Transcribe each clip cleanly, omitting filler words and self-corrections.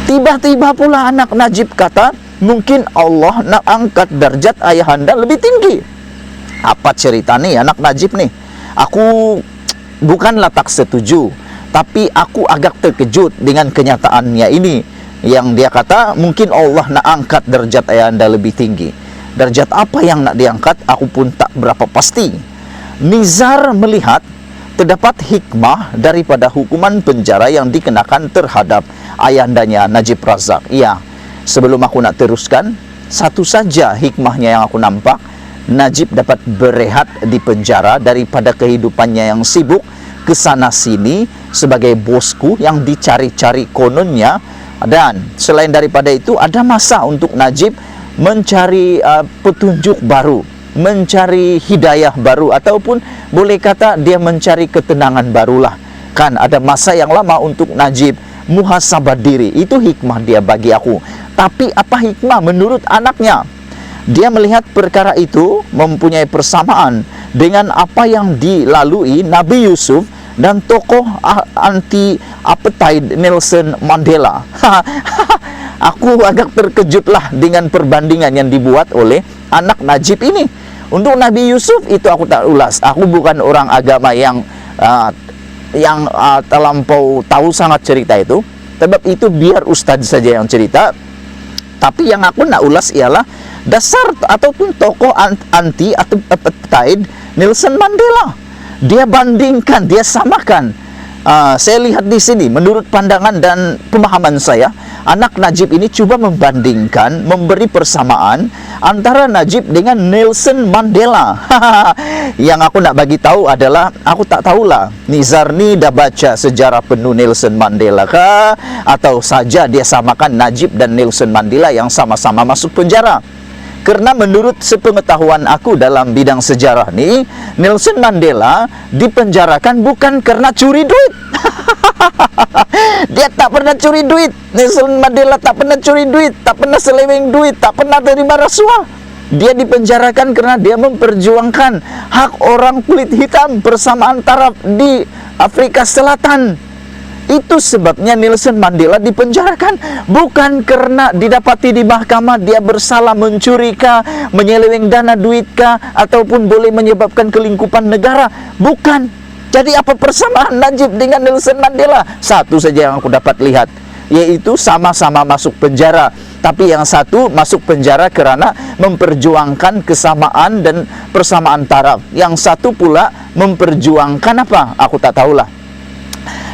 Tiba-tiba pula anak Najib kata, mungkin Allah nak angkat derajat ayahanda lebih tinggi. Apa cerita nih anak Najib nih? Aku bukanlah tak setuju, tapi aku agak terkejut dengan kenyataannya ini. Yang dia kata, mungkin Allah nak angkat derajat ayahanda lebih tinggi. Derajat apa yang nak diangkat, aku pun tak berapa pasti. Nizar melihat terdapat hikmah daripada hukuman penjara yang dikenakan terhadap ayahandanya Najib Razak. Ya, sebelum aku nak teruskan, satu saja hikmahnya yang aku nampak. Najib dapat berehat di penjara daripada kehidupannya yang sibuk kesana sini sebagai bosku yang dicari-cari kononnya. Dan selain daripada itu, ada masa untuk Najib mencari petunjuk baru, mencari hidayah baru, ataupun boleh kata dia mencari ketenangan barulah. Kan ada masa yang lama untuk Najib muhasabah diri. Itu hikmah dia bagi aku. Tapi apa hikmah menurut anaknya? Dia melihat perkara itu mempunyai persamaan dengan apa yang dilalui Nabi Yusuf dan tokoh anti-apartheid Nelson Mandela. Aku agak terkejutlah dengan perbandingan yang dibuat oleh anak Najib ini. Untuk Nabi Yusuf itu aku tak ulas. Aku bukan orang agama yang terlampau tahu sangat cerita itu. Sebab itu biar ustaz saja yang cerita. Tapi yang aku nak ulas ialah dasar ataupun tokoh anti atau apartheid Nelson Mandela. Dia bandingkan, dia samakan. Saya lihat di sini, menurut pandangan dan pemahaman saya, anak Najib ini cuba membandingkan, memberi persamaan antara Najib dengan Nelson Mandela. Yang aku nak bagi tahu adalah, aku tak tahulah Nizar ni dah baca sejarah penuh Nelson Mandela kah, atau saja dia samakan Najib dan Nelson Mandela yang sama-sama masuk penjara. Karena menurut sepengetahuan aku dalam bidang sejarah ni, Nelson Mandela dipenjarakan bukan karena curi duit. Dia tak pernah curi duit. Nelson Mandela tak pernah curi duit, tak pernah seleweng duit, tak pernah terima rasuah. Dia dipenjarakan karena dia memperjuangkan hak orang kulit hitam persamaan taraf di Afrika Selatan. Itu sebabnya Nelson Mandela dipenjarakan, bukan karena didapati di mahkamah dia bersalah mencuri kah, menyeleweng dana duit kah, ataupun boleh menyebabkan kelingkupan negara. Bukan. Jadi apa persamaan Najib dengan Nelson Mandela? Satu saja yang aku dapat lihat, yaitu sama-sama masuk penjara. Tapi yang satu masuk penjara kerana memperjuangkan kesamaan dan persamaan taraf. Yang satu pula memperjuangkan apa? Aku tak tahulah.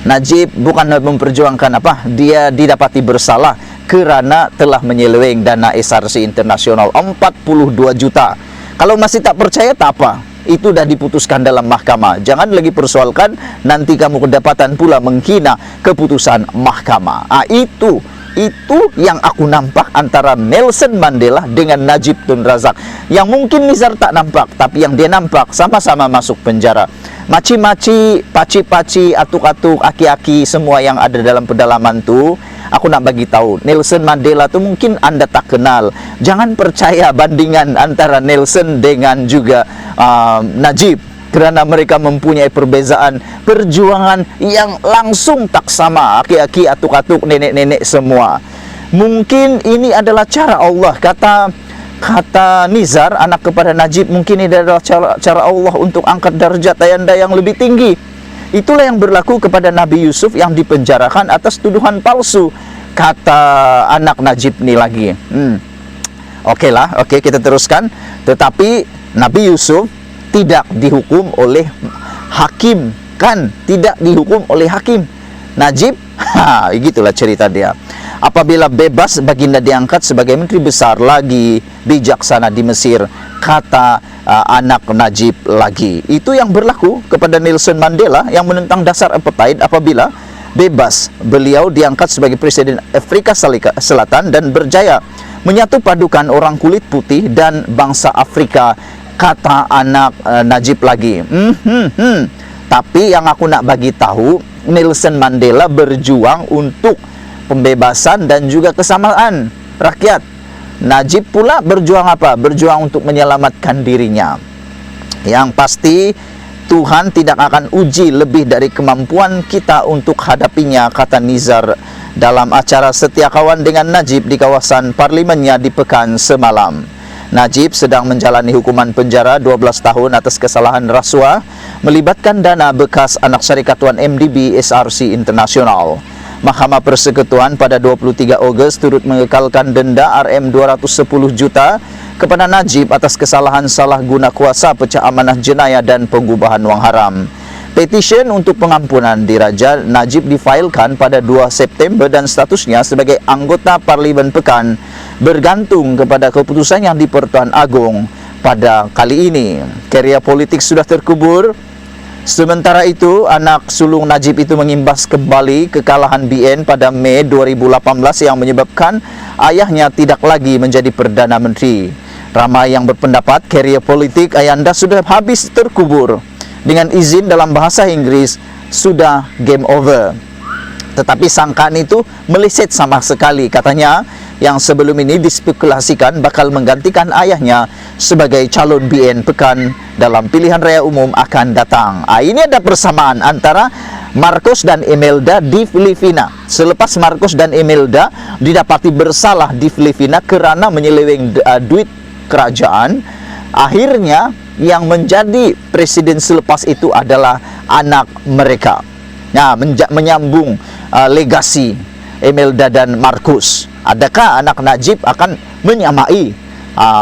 Najib bukan memperjuangkan apa, dia didapati bersalah kerana telah menyeleweng dana SRC internasional 42 juta. Kalau masih tak percaya tak apa, itu dah diputuskan dalam mahkamah. Jangan lagi persoalkan, nanti kamu kedapatan pula menghina keputusan mahkamah. Itu yang aku nampak antara Nelson Mandela dengan Najib Tun Razak. Yang mungkin Nizar tak nampak, tapi yang dia nampak sama-sama masuk penjara. Maci-maci, paci-paci, atuk-atuk, aki-aki, semua yang ada dalam pedalaman tu, aku nak bagi tahu, Nelson Mandela tu mungkin anda tak kenal. Jangan percaya bandingan antara Nelson dengan juga Najib, kerana mereka mempunyai perbezaan perjuangan yang langsung tak sama. Aki-aki, atuk-atuk, nenek-nenek semua. Mungkin ini adalah cara Allah, kata Nizar, anak kepada Najib, mungkin ini adalah cara Allah untuk angkat darjat ayahanda yang lebih tinggi. Itulah yang berlaku kepada Nabi Yusuf yang dipenjarakan atas tuduhan palsu, kata anak Najib ni lagi. Okey, kita teruskan. Tetapi Nabi Yusuf tidak dihukum oleh hakim, kan? Tidak dihukum oleh hakim. Najib, begitulah cerita dia. Apabila bebas, baginda diangkat sebagai menteri besar lagi bijaksana di Mesir, kata anak Najib lagi. Itu yang berlaku kepada Nelson Mandela yang menentang dasar apartheid. Apabila bebas, beliau diangkat sebagai presiden Afrika Selatan dan berjaya menyatu padukan orang kulit putih dan bangsa Afrika, kata anak Najib lagi. Tapi yang aku nak bagi tahu, Nelson Mandela berjuang untuk pembebasan dan juga kesamaan rakyat. Najib pula berjuang apa? Berjuang untuk menyelamatkan dirinya. Yang pasti Tuhan tidak akan uji lebih dari kemampuan kita untuk hadapinya, kata Nizar dalam acara Setia Kawan dengan Najib di kawasan parlimennya di Pekan semalam. Najib sedang menjalani hukuman penjara 12 tahun atas kesalahan rasuah melibatkan dana bekas anak syarikat Tuan MDB SRC Internasional. Mahkamah Persekutuan pada 23 Ogos turut mengekalkan denda Rm210 juta kepada Najib atas kesalahan salah guna kuasa, pecah amanah jenayah dan pengubahan wang haram. Petisyen untuk pengampunan diraja Najib difailkan pada 2 September dan statusnya sebagai anggota Parlimen Pekan bergantung kepada keputusan yang di Pertuan Agong pada kali ini. Karier politik sudah terkubur. Sementara itu, anak sulung Najib itu mengimbas kembali kekalahan BN pada Mei 2018 yang menyebabkan ayahnya tidak lagi menjadi Perdana Menteri. Ramai yang berpendapat karier politik ayahanda sudah habis terkubur. Dengan izin dalam bahasa Inggris, sudah game over. Tetapi sangkaan itu meleset sama sekali. Katanya, yang sebelum ini dispekulasikan bakal menggantikan ayahnya sebagai calon BN Pekan dalam pilihan raya umum akan datang. Ini ada persamaan antara Marcos dan Imelda di Filipina. Selepas Marcos dan Imelda didapati bersalah di Filipina kerana menyeleweng duit kerajaan, akhirnya yang menjadi presiden selepas itu adalah anak mereka. Nah, menyambung legasi Imelda dan Marcos. Adakah anak Najib akan menyamai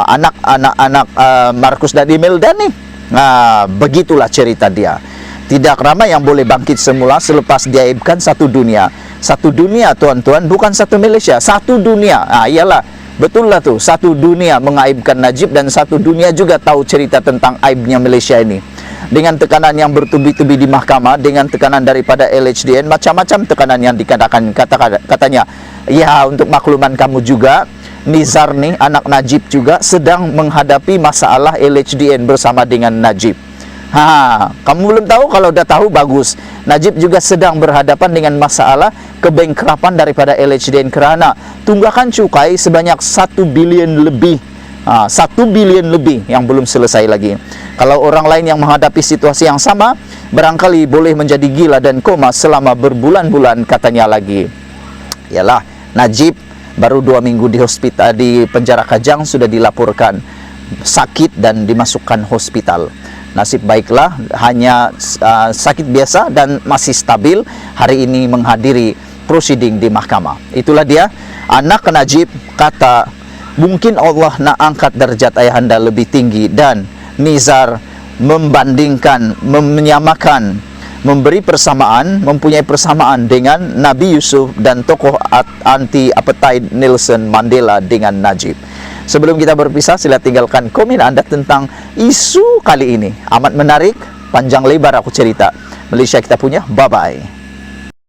anak-anak Marcos dan Imelda nih? Nah, begitulah cerita dia. Tidak ramai yang boleh bangkit semula selepas diaibkan satu dunia. Satu dunia, tuan-tuan, bukan satu Malaysia, satu dunia. Iyalah, betul lah tuh, satu dunia mengaibkan Najib dan satu dunia juga tahu cerita tentang aibnya Malaysia ini. Dengan tekanan yang bertubi-tubi di mahkamah, dengan tekanan daripada LHDN, macam-macam tekanan yang dikatakan katanya. Ya, untuk makluman kamu juga, Nizar nih, anak Najib juga sedang menghadapi masalah LHDN bersama dengan Najib. Kamu belum tahu? Kalau udah tahu, bagus. Najib juga sedang berhadapan dengan masalah kebengkrapan daripada LHDN kerana tunggakan cukai sebanyak 1 bilion lebih. 1 bilion lebih yang belum selesai lagi. Kalau orang lain yang menghadapi situasi yang sama, barangkali boleh menjadi gila dan koma selama berbulan-bulan, katanya lagi. Yalah, Najib baru 2 minggu di hospital di penjara Kajang sudah dilaporkan sakit dan dimasukkan hospital. Nasib baiklah, hanya sakit biasa dan masih stabil. Hari ini menghadiri proceeding di mahkamah. Itulah dia, anak Najib kata, mungkin Allah nak angkat derajat ayahanda lebih tinggi. Dan Nizar membandingkan, menyamakan, memberi persamaan, mempunyai persamaan dengan Nabi Yusuf dan tokoh anti-apartheid Nelson Mandela dengan Najib. Sebelum kita berpisah, sila tinggalkan komen anda tentang isu kali ini. Amat menarik, panjang lebar aku cerita. Malaysia kita punya, bye-bye.